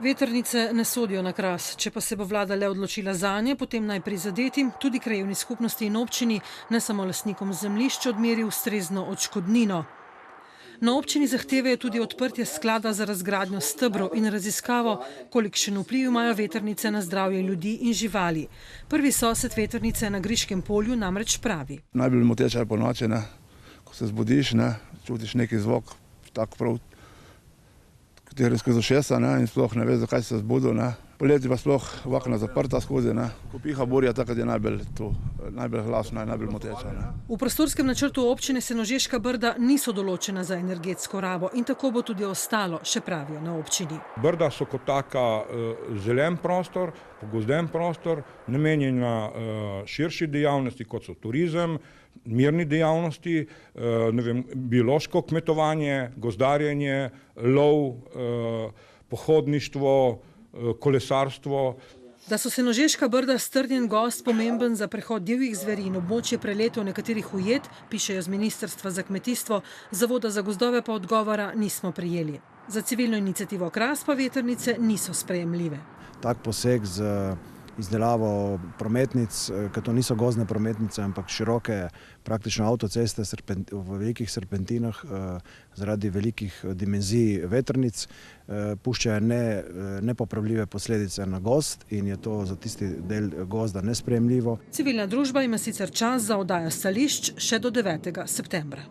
Vetrnice ne sodijo na Kras. Če pa se bo vlada le odločila zanje, potem naj prizadetim, tudi krajevni skupnosti in občini, ne samo lastnikom zemljišč, odmeri ustrezno odškodnino. Na občini zahtevajo tudi odprtje sklada za razgradnjo stebrov in raziskavo, kolikšen vpliv imajo vetrnice na zdravje ljudi in živali. Prvi sosed vetrnice na Griškem polju namreč pravi. Najbolj moteče je ponoči, ko se zbudiš, čutiš neki zvok, tako prav, kateri skozi ušesa in sploh ne veš, zakaj se zbudil. Poleti pa sploh okna zaprta skozi. Ko piha burja, takrat je najbolj glasna in najbolj moteča. V prostorskem načrtu občine Senožeška Brda niso določena za energetsko rabo in tako bo tudi ostalo, še pravijo na občini. Brda so kot taka zelen prostor, pogozden prostor, namenjena širši dejavnosti, kot so turizem, mirni dejavnosti, biološko kmetovanje, gozdarjenje, lov, pohodništvo, kolesarstvo. Da so Senožeška Brda strnjen gost pomemben za prehod divjih zveri in območje preletov nekaterih ujed, pišejo z Ministrstva za kmetijstvo, Zavoda za gozdove pa odgovora nismo prejeli. Za civilno iniciativo Kras pa vetrnice niso sprejemljive. Tak poseg z izdelavo prometnic, ker to niso gozdne prometnice, ampak široke praktično avtoceste v velikih serpentinah zaradi velikih dimenzij vetrnic, puščajo nepopravljive posledice na gozd in je to za tisti del gozda nesprejemljivo. Civilna družba ima sicer čas za oddajo stališč še do 9. septembra.